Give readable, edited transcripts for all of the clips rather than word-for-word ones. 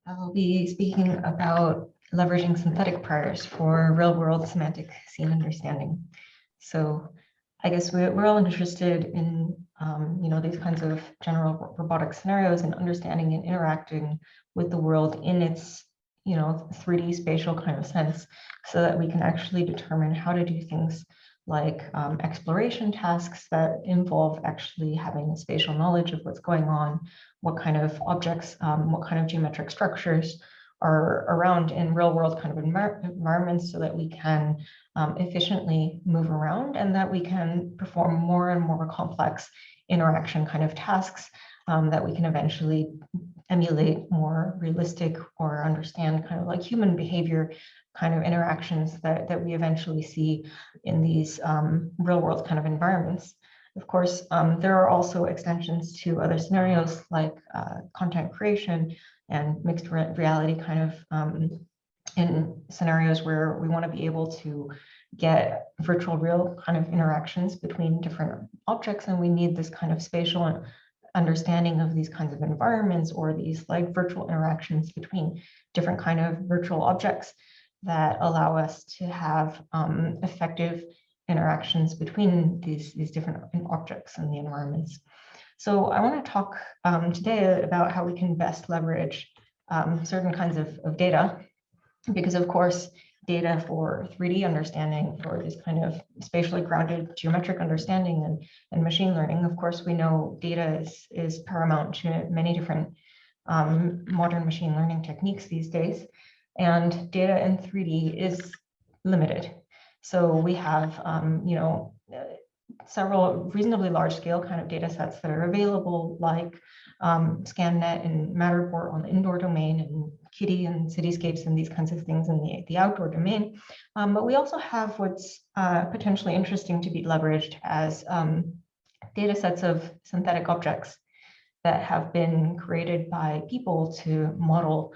I'll be speaking about leveraging synthetic priors for real-world semantic scene understanding. So I guess we're all interested in these kinds of general robotic scenarios and understanding and interacting with the world in its 3D spatial kind of sense, so that we can actually determine how to do things like exploration tasks that involve actually having spatial knowledge of what's going on, what kind of objects, what kind of geometric structures are around in real world kind of environments, so that we can efficiently move around and that we can perform more and more complex interaction kind of tasks that we can eventually emulate more realistic or understand kind of like human behavior kind of interactions that we eventually see in these real world kind of environments. Of course, there are also extensions to other scenarios like content creation and mixed reality kind of in scenarios where we want to be able to get virtual real kind of interactions between different objects, and we need this kind of spatial understanding of these kinds of environments, or these like virtual interactions between different kind of virtual objects that allow us to have effective interactions between these different objects and the environments. So I want to talk today about how we can best leverage certain kinds of data, because of course data for 3D understanding, for this kind of spatially grounded geometric understanding and machine learning, of course we know data is paramount to many different modern machine learning techniques these days, and data in 3D is limited. So we have several reasonably large scale kind of data sets that are available, like ScanNet and Matterport on the indoor domain, and Kitty and Cityscapes and these kinds of things in the outdoor domain. But we also have what's potentially interesting to be leveraged as data sets of synthetic objects that have been created by people to model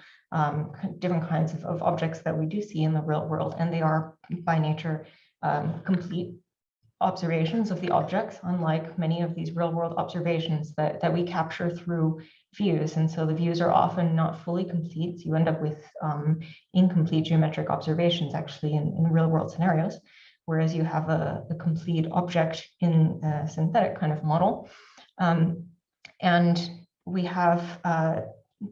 different kinds of objects that we do see in the real world. And they are by nature complete observations of the objects, unlike many of these real world observations that we capture through views. And so the views are often not fully complete. So you end up with incomplete geometric observations actually in real world scenarios, whereas you have a complete object in a synthetic kind of model. And we have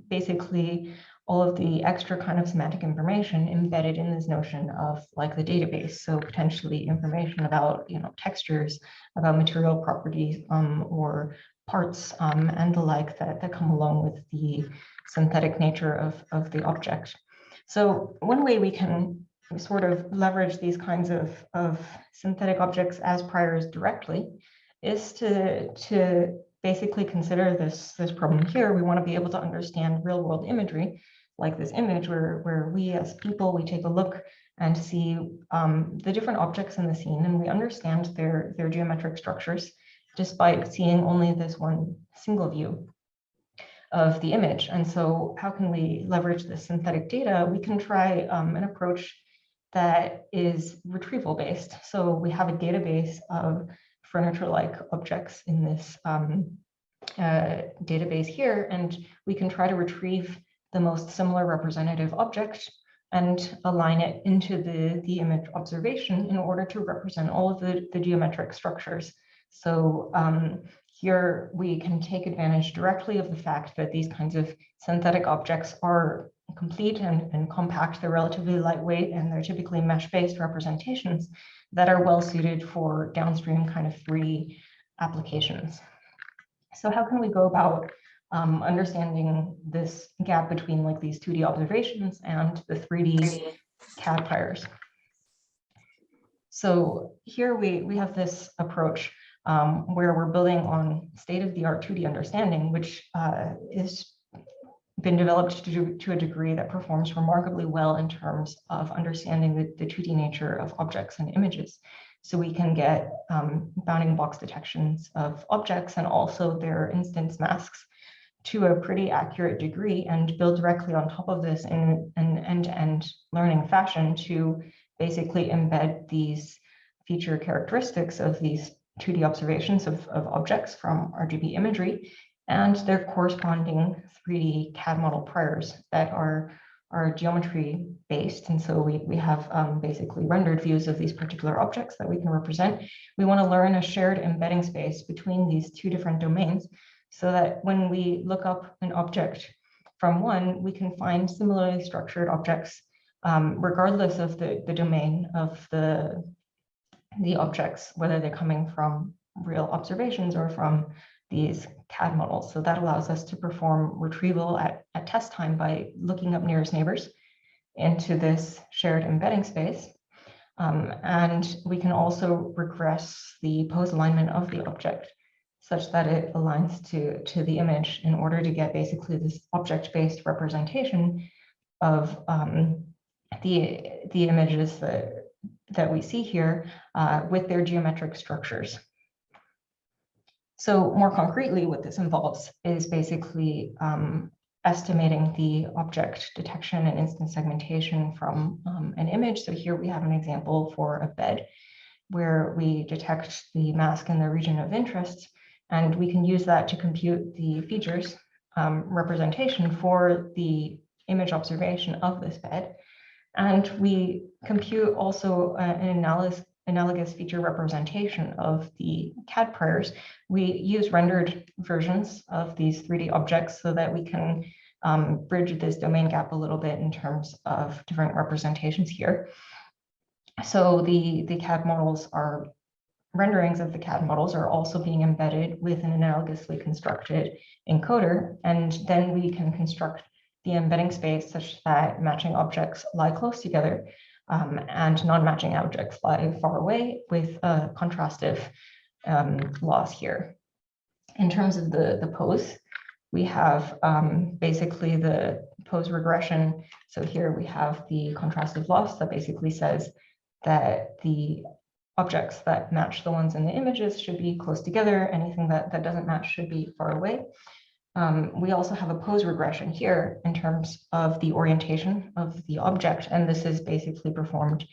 basically all of the extra kind of semantic information embedded in this notion of like the database. So potentially information about textures, about material properties, or parts and the like that come along with the synthetic nature of the object. So one way we can sort of leverage these kinds of synthetic objects as priors directly is to basically consider this problem here. We want to be able to understand real world imagery, like this image where we as people, we take a look and see the different objects in the scene, and we understand their geometric structures, despite seeing only this one single view of the image. And so how can we leverage this synthetic data? We can try an approach that is retrieval based. So we have a database of furniture-like objects in this database here, and we can try to retrieve the most similar representative object and align it into the image observation in order to represent all of the geometric structures. So here we can take advantage directly of the fact that these kinds of synthetic objects are complete and compact. They're relatively lightweight, and they're typically mesh-based representations that are well suited for downstream kind of 3D applications. So how can we go about understanding this gap between like these 2D observations and the 3D CAD priors? So here we have this approach where we're building on state-of-the-art 2D understanding, which is been developed to a degree that performs remarkably well in terms of understanding the 2D nature of objects and images. So we can get bounding box detections of objects and also their instance masks to a pretty accurate degree, and build directly on top of this in an end-to-end learning fashion to basically embed these feature characteristics of these 2D observations of objects from RGB imagery, and their corresponding 3D CAD model priors that are geometry based. And so we have basically rendered views of these particular objects that we can represent. We want to learn a shared embedding space between these two different domains so that when we look up an object from one, we can find similarly structured objects regardless of the domain of the objects, whether they're coming from real observations or from these CAD models. So that allows us to perform retrieval at test time by looking up nearest neighbors into this shared embedding space. And we can also regress the pose alignment of the object such that it aligns to the image in order to get basically this object-based representation of the images that we see here with their geometric structures. So more concretely, what this involves is basically estimating the object detection and instance segmentation from an image. So here we have an example for a bed where we detect the mask in the region of interest, and we can use that to compute the features representation for the image observation of this bed. And we compute also an analogous feature representation of the CAD priors. We use rendered versions of these 3D objects so that we can bridge this domain gap a little bit in terms of different representations here. So the CAD models are renderings of the CAD models are also being embedded with an analogously constructed encoder, and then we can construct the embedding space such that matching objects lie close together and non-matching objects lie far away with a contrastive loss here. In terms of the pose, we have basically the pose regression. So here we have the contrastive loss that basically says that the objects that match the ones in the images should be close together. Anything that doesn't match should be far away. We also have a pose regression here in terms of the orientation of the object, and this is basically performed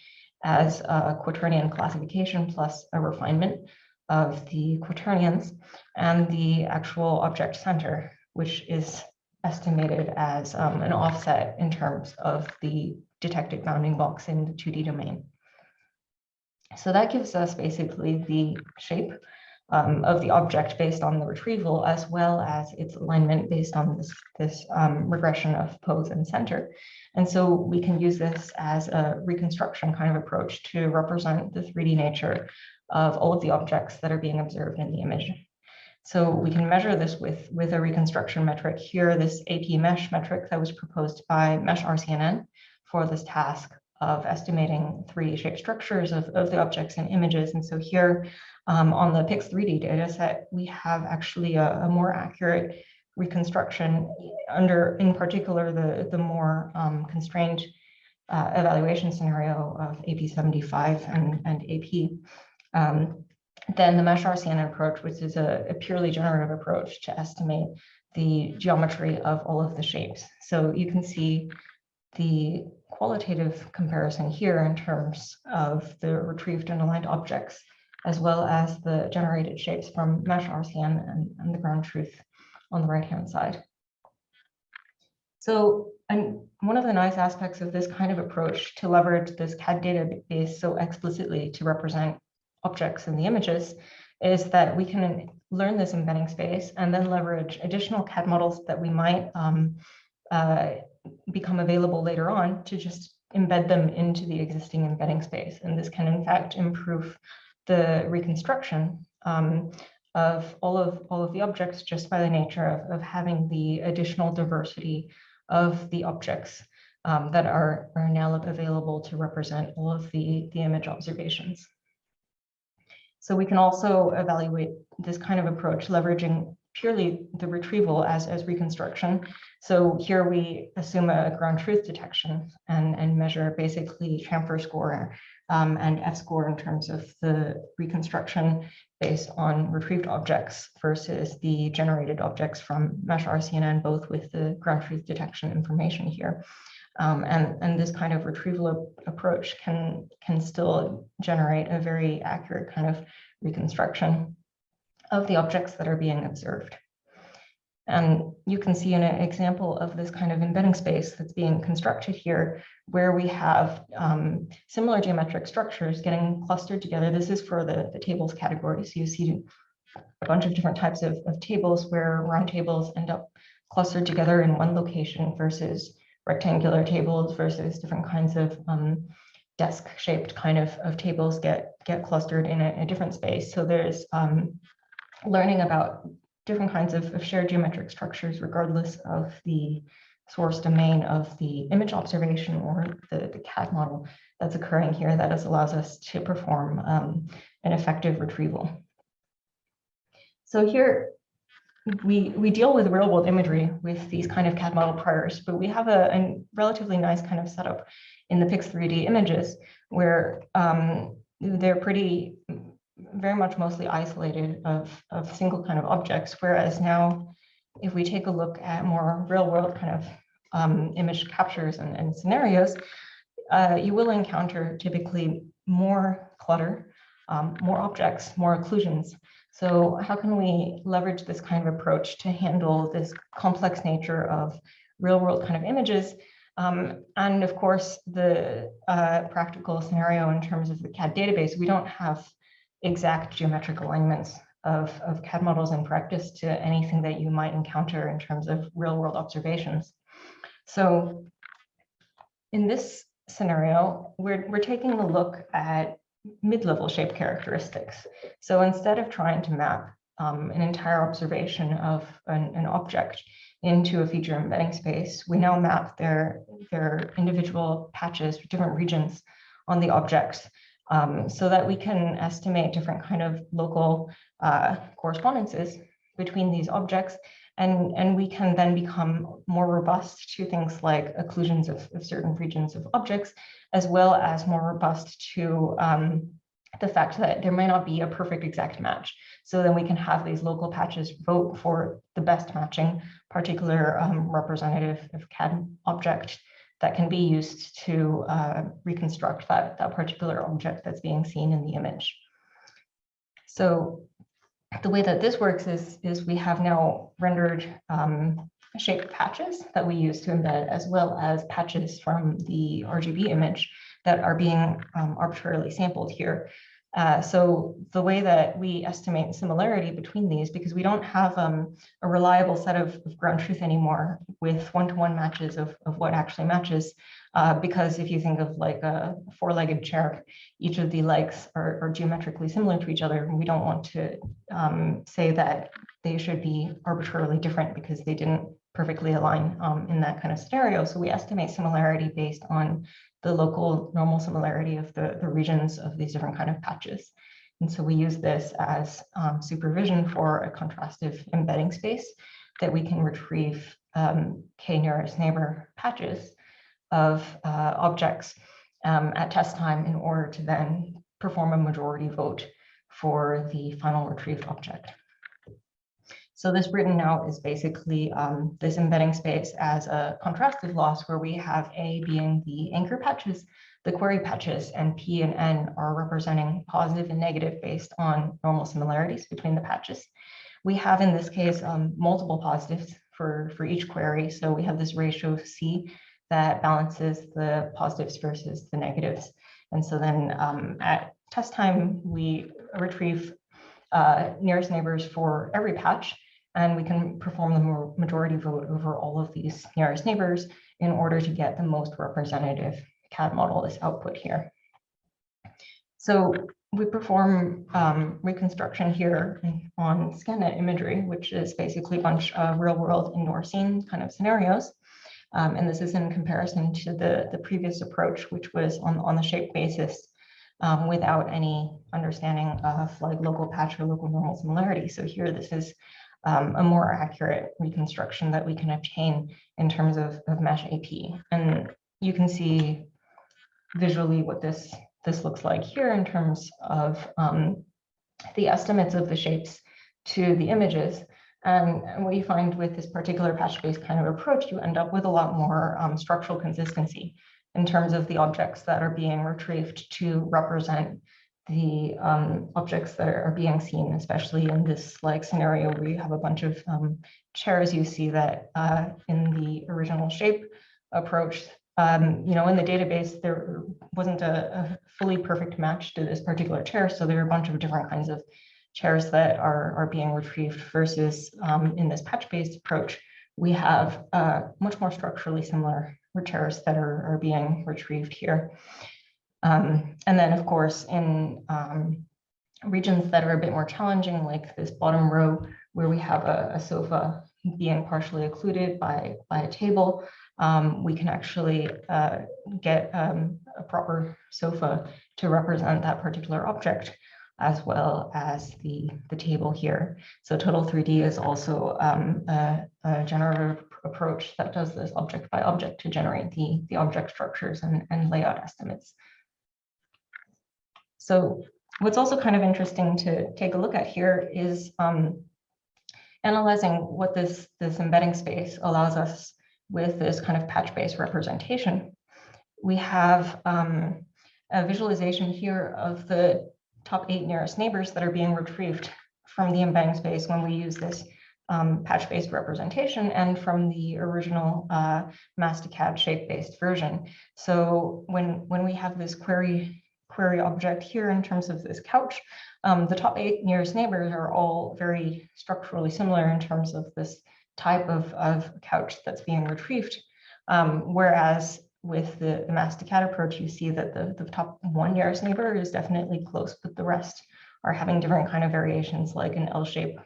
as a quaternion classification plus a refinement of the quaternions and the actual object center, which is estimated as an offset in terms of the detected bounding box in the 2D domain. So that gives us basically the shape of the object based on the retrieval, as well as its alignment based on this regression of pose and center. And so we can use this as a reconstruction kind of approach to represent the 3D nature of all of the objects that are being observed in the image. So we can measure this with a reconstruction metric here, this AP mesh metric that was proposed by Mesh RCNN for this task of estimating 3D shape structures of the objects and images. And so here on the Pix3D data set, we have actually a more accurate reconstruction under, in particular, the more constrained evaluation scenario of AP75 and AP than the Mesh RCNN approach, which is a purely generative approach to estimate the geometry of all of the shapes. So you can see the qualitative comparison here in terms of the retrieved and aligned objects, as well as the generated shapes from Mesh RCN and the ground truth on the right-hand side. So, and one of the nice aspects of this kind of approach to leverage this CAD database so explicitly to represent objects in the images is that we can learn this embedding space and then leverage additional CAD models that we might become available later on to just embed them into the existing embedding space. And this can in fact improve the reconstruction of all of the objects just by the nature of having the additional diversity of the objects that are now available to represent all of the image observations. So we can also evaluate this kind of approach leveraging purely the retrieval as reconstruction. So here we assume a ground truth detection and measure basically chamfer score and F-score in terms of the reconstruction based on retrieved objects versus the generated objects from Mesh RCNN, both with the ground truth detection information here. And this kind of retrieval approach can still generate a very accurate kind of reconstruction of the objects that are being observed. And you can see an example of this kind of embedding space that's being constructed here, where we have similar geometric structures getting clustered together. This is for the tables category. So you see a bunch of different types of tables where round tables end up clustered together in one location versus rectangular tables versus different kinds of desk-shaped kind of tables get clustered in a different space. So there's learning about different kinds of shared geometric structures, regardless of the source domain of the image observation or the CAD model that's occurring here, that allows us to perform an effective retrieval. So here, we deal with real world imagery with these kind of CAD model priors, but we have a relatively nice kind of setup in the Pix3D images where they're very much mostly isolated of single kind of objects. Whereas now, if we take a look at more real world kind of image captures and scenarios, you will encounter typically more clutter, more objects, more occlusions. So how can we leverage this kind of approach to handle this complex nature of real world kind of images? And of course, the practical scenario in terms of the CAD database, we don't have exact geometric alignments of CAD models in practice to anything that you might encounter in terms of real world observations. So in this scenario, we're taking a look at mid-level shape characteristics. So instead of trying to map an entire observation of an object into a feature embedding space, we now map their individual patches, different regions on the objects, so that we can estimate different kind of local correspondences between these objects. And we can then become more robust to things like occlusions of certain regions of objects, as well as more robust to the fact that there may not be a perfect exact match. So then we can have these local patches vote for the best matching particular representative of CAD object that can be used to reconstruct that particular object that's being seen in the image. So the way that this works is we have now rendered shaped patches that we use to embed, as well as patches from the RGB image that are being arbitrarily sampled here. So the way that we estimate similarity between these, because we don't have a reliable set of ground truth anymore with one-to-one matches of what actually matches, because if you think of like a four-legged chair, each of the legs are geometrically similar to each other, and we don't want to say that they should be arbitrarily different because they didn't perfectly align in that kind of scenario. So we estimate similarity based on the local normal similarity of the regions of these different kind of patches. And so we use this as supervision for a contrastive embedding space that we can retrieve k nearest neighbor patches of objects at test time in order to then perform a majority vote for the final retrieved object. So this written out is basically this embedding space as a contrastive loss where we have A being the anchor patches, the query patches, and P and N are representing positive and negative based on normal similarities between the patches. We have in this case multiple positives for each query. So we have this ratio of C that balances the positives versus the negatives. And so then at test time, we retrieve nearest neighbors for every patch, and we can perform the majority vote over all of these nearest neighbors in order to get the most representative CAD model, this output here. So we perform reconstruction here on ScanNet imagery, which is basically a bunch of real world indoor scene kind of scenarios. And this is in comparison to the previous approach, which was on the shape basis without any understanding of like local patch or local normal similarity. So here, this is a more accurate reconstruction that we can obtain in terms of Mesh AP. And you can see visually what this looks like here in terms of the estimates of the shapes to the images. And what you find with this particular patch-based kind of approach, you end up with a lot more structural consistency in terms of the objects that are being retrieved to represent the objects that are being seen, especially in this like scenario where you have a bunch of chairs. You see that in the original shape approach, you know, in the database, there wasn't a fully perfect match to this particular chair. So there are a bunch of different kinds of chairs that are being retrieved versus in this patch-based approach, we have much more structurally similar chairs that are being retrieved here. And then, of course, in regions that are a bit more challenging, like this bottom row, where we have a sofa being partially occluded by a table, we can actually get a proper sofa to represent that particular object, as well as the table here. So Total 3D is also a generative approach that does this object by object to generate the object structures and layout estimates. So what's also kind of interesting to take a look at here is analyzing what this embedding space allows us with this kind of patch-based representation. We have a visualization here of the top 8 nearest neighbors that are being retrieved from the embedding space when we use this patch-based representation and from the original Masticad shape-based version. So when we have this query object here in terms of this couch, the top 8 nearest neighbors are all very structurally similar in terms of this type of couch that's being retrieved. Whereas with the Masticad approach, you see that the top 1 nearest neighbor is definitely close, but the rest are having different kind of variations, like an L shape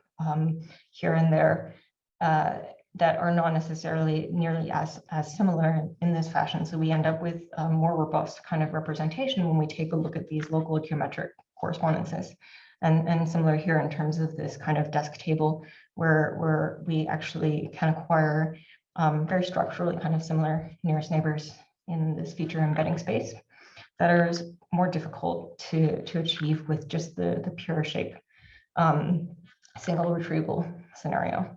here and there, that are not necessarily nearly as similar in this fashion. So we end up with a more robust kind of representation when we take a look at these local geometric correspondences. And similar here in terms of this kind of desk table, where we actually can acquire very structurally kind of similar nearest neighbors in this feature embedding space that are more difficult to achieve with just the pure shape single retrieval scenario.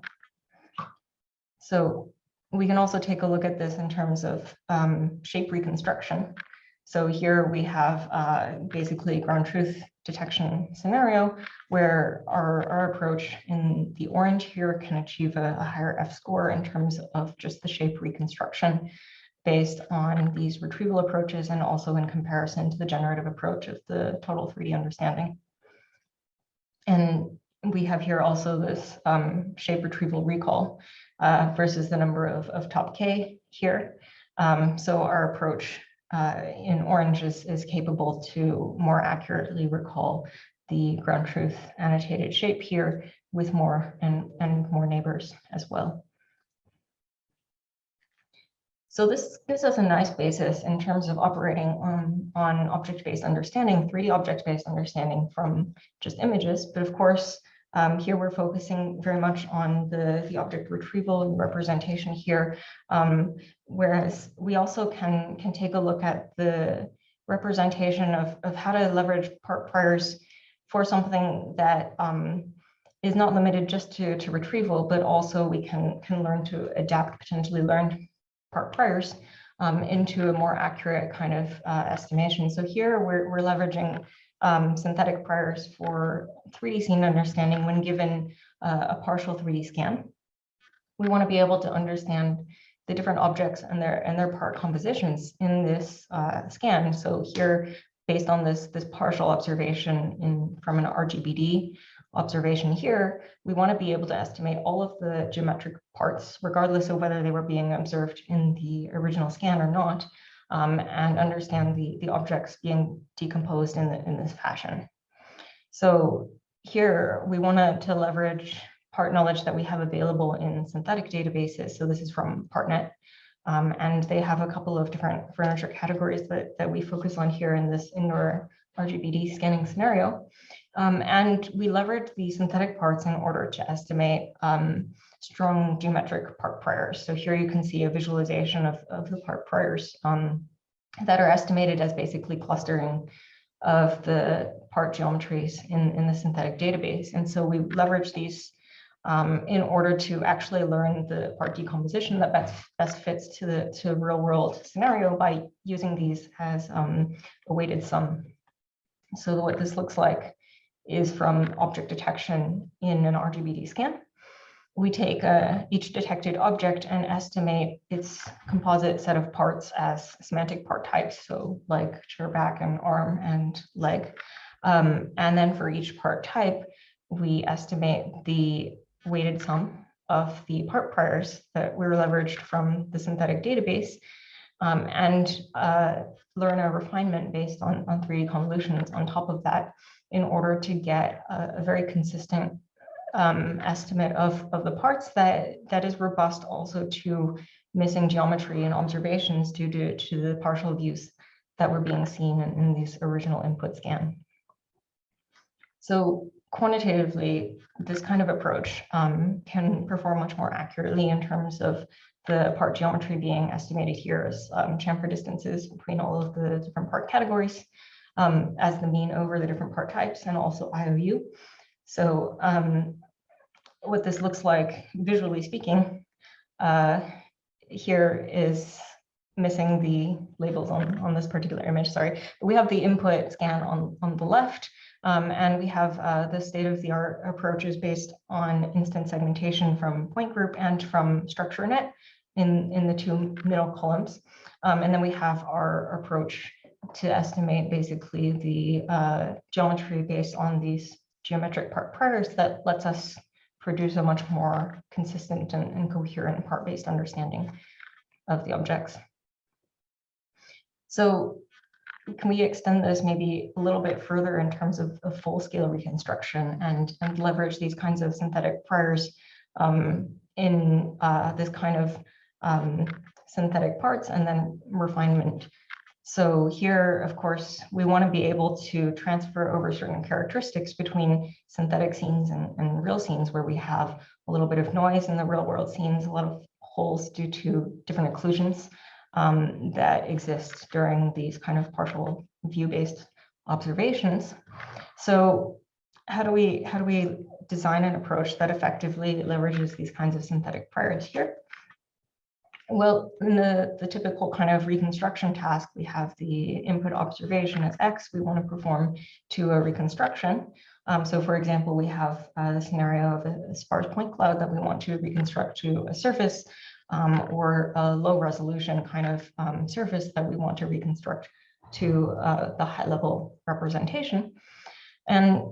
So we can also take a look at this in terms of shape reconstruction. So here we have basically ground truth detection scenario where our approach in the orange here can achieve a higher F score in terms of just the shape reconstruction based on these retrieval approaches and also in comparison to the generative approach of the Total 3D understanding. And we have here also this shape retrieval recall versus the number of top K here. So our approach in orange is capable to more accurately recall the ground truth annotated shape here with more and more neighbors as well. So this gives us a nice basis in terms of operating on object-based understanding, 3D object-based understanding from just images. But of course, here we're focusing very much on the object retrieval and representation here, whereas we also can take a look at the representation of how to leverage part priors for something that is not limited just to retrieval, but also we can learn to adapt potentially learned part priors into a more accurate kind of estimation. So here we're leveraging synthetic priors for 3D scene understanding when given a partial 3D scan. We want to be able to understand the different objects and their part compositions in this scan. So here, based on this partial observation from an RGBD observation here, we want to be able to estimate all of the geometric parts, regardless of whether they were being observed in the original scan or not, and understand the objects being decomposed in this fashion. So here we want to leverage part knowledge that we have available in synthetic databases. So this is from PartNet, and they have a couple of different furniture categories that we focus on here in this indoor RGBD scanning scenario. And we leverage the synthetic parts in order to estimate strong geometric part priors. So here you can see a visualization of the part priors that are estimated as basically clustering of the part geometries in the synthetic database. And so we leverage these in order to actually learn the part decomposition that best fits to the real world scenario by using these as a weighted sum So what this looks like is from object detection in an RGBD scan. We take each detected object and estimate its composite set of parts as semantic part types, so like chair back and arm and leg. And then for each part type, we estimate the weighted sum of the part priors that were leveraged from the synthetic database, and learn a refinement based on 3D convolutions on top of that in order to get a very consistent estimate of the parts that is robust also to missing geometry and observations due to the partial views that were being seen in this original input scan. So quantitatively, this kind of approach can perform much more accurately in terms of the part geometry being estimated here as chamfer distances between all of the different part categories, as the mean over the different part types, and also IOU. So what this looks like, visually speaking, here is missing the labels on this particular image, sorry. We have the input scan on the left, and we have the state-of-the-art approaches based on instance segmentation from point group and from StructureNet in the two middle columns. And then we have our approach to estimate basically the geometry based on these geometric part priors that lets us produce a much more consistent and coherent part-based understanding of the objects. So can we extend this maybe a little bit further in terms of full-scale reconstruction and leverage these kinds of synthetic priors in this kind of synthetic parts and then refinement? So here, of course, we want to be able to transfer over certain characteristics between synthetic scenes and real scenes where we have a little bit of noise in the real world scenes, a lot of holes due to different occlusions that exist during these kind of partial view-based observations. So how do we design an approach that effectively leverages these kinds of synthetic priors here? Well, in the typical kind of reconstruction task, we have the input observation as X we want to perform to a reconstruction. So for example, we have the scenario of a sparse point cloud that we want to reconstruct to a surface, or a low resolution kind of surface that we want to reconstruct to the high level representation. And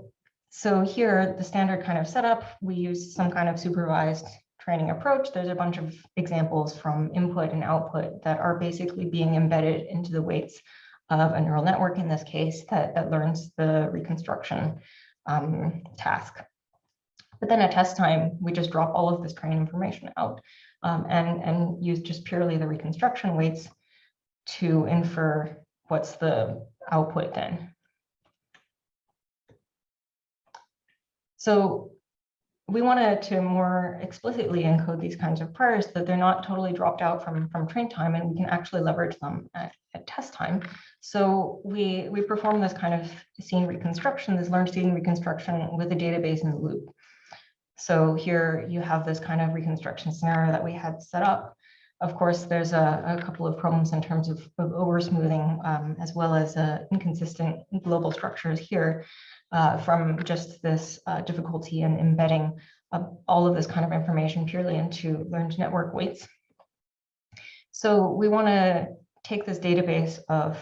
so here, the standard kind of setup, we use some kind of supervised training approach. There's a bunch of examples from input and output that are basically being embedded into the weights of a neural network in this case that learns the reconstruction task. But then at test time, we just drop all of this training information out and use just purely the reconstruction weights to infer what's the output then. So we wanted to more explicitly encode these kinds of priors that they're not totally dropped out from train time, and we can actually leverage them at test time. So we perform this kind of scene reconstruction, this learned scene reconstruction with a database in the loop. So here you have this kind of reconstruction scenario that we had set up. Of course, there's a couple of problems in terms of over smoothing, as well as inconsistent global structures here. From just this difficulty in embedding all of this kind of information purely into learned network weights. So we want to take this database of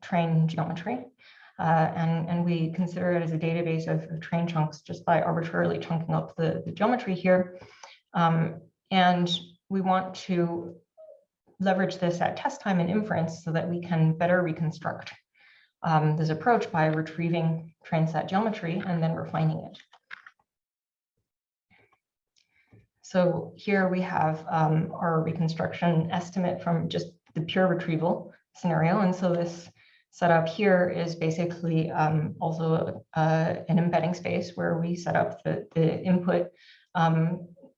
train geometry, and we consider it as a database of train chunks just by arbitrarily chunking up the geometry here. And we want to leverage this at test time and inference so that we can better reconstruct this approach by retrieving train set geometry and then refining it. So here we have our reconstruction estimate from just the pure retrieval scenario. And so this setup here is basically also an embedding space where we set up the input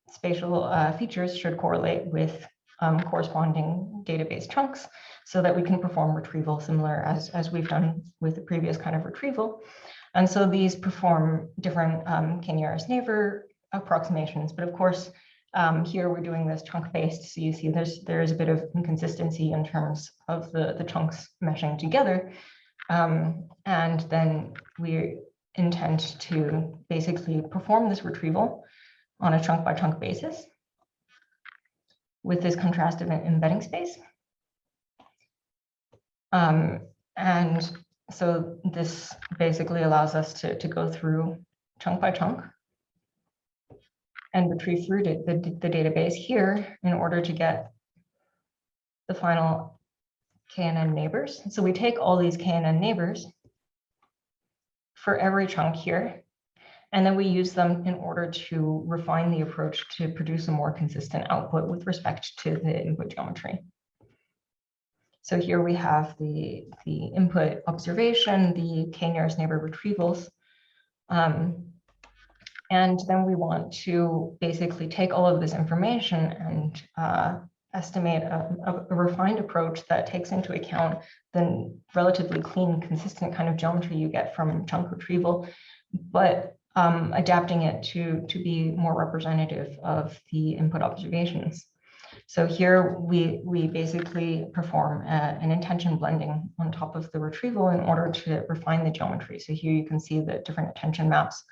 spatial features should correlate with corresponding database chunks so that we can perform retrieval similar as we've done with the previous kind of retrieval. And so these perform different K-nearest-neighbor approximations, but of course, here we're doing this chunk-based, so you see there is a bit of inconsistency in terms of the chunks meshing together. And then we intend to basically perform this retrieval on a chunk by chunk basis with this contrastive embedding space. And so this basically allows us to go through chunk by chunk and retrieve through the database here in order to get the final KNN neighbors. So we take all these KNN neighbors for every chunk here, and then we use them in order to refine the approach to produce a more consistent output with respect to the input geometry. So here we have the input observation, the k-nearest neighbor retrievals. And then we want to basically take all of this information and estimate a refined approach that takes into account the relatively clean, consistent kind of geometry you get from chunk retrieval, but adapting it to be more representative of the input observations. So here we basically perform an attention blending on top of the retrieval in order to refine the geometry. So here you can see the different attention maps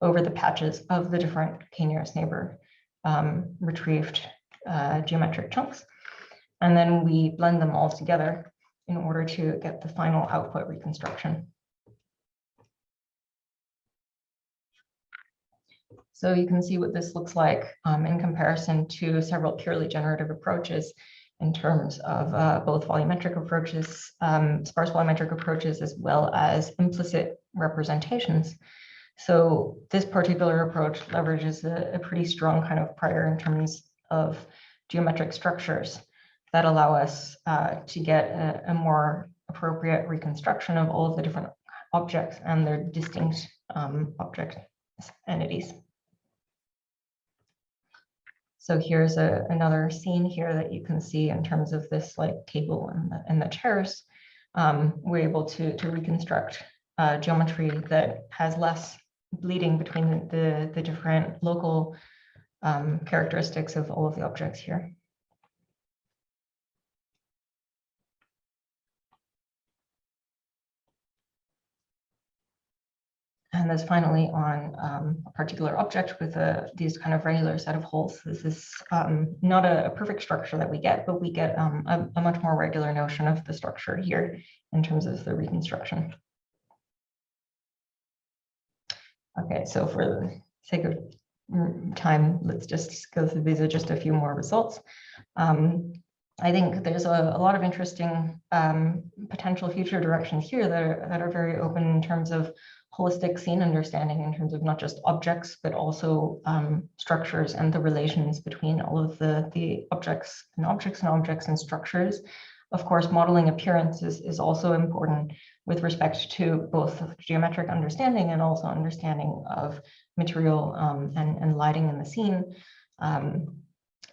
over the patches of the different k-nearest neighbor retrieved geometric chunks. And then we blend them all together in order to get the final output reconstruction. So you can see what this looks like in comparison to several purely generative approaches in terms of both volumetric approaches, sparse volumetric approaches, as well as implicit representations. So this particular approach leverages a pretty strong kind of prior in terms of geometric structures that allow us to get a more appropriate reconstruction of all of the different objects and their distinct object entities. So here's another scene here that you can see in terms of this like table and the chairs. We're able to reconstruct geometry that has less bleeding between the different local characteristics of all of the objects here. And that's finally on a particular object with these kind of regular set of holes. This is not a perfect structure that we get, but we get a much more regular notion of the structure here in terms of the reconstruction. Okay, so for the sake of time, let's just go through. These are just a few more results. I think there's a lot of interesting potential future directions here that are very open in terms of holistic scene understanding, in terms of not just objects, but also structures and the relations between all of the objects and structures. Of course, modeling appearance is also important with respect to both geometric understanding and also understanding of material and lighting in the scene.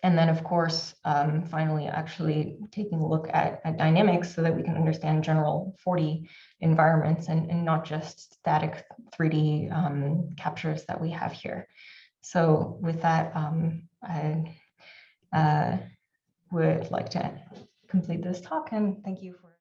And then, of course, finally, actually taking a look at dynamics so that we can understand general 4D environments and not just static 3D captures that we have here. So with that, I would like to complete this talk, and thank you for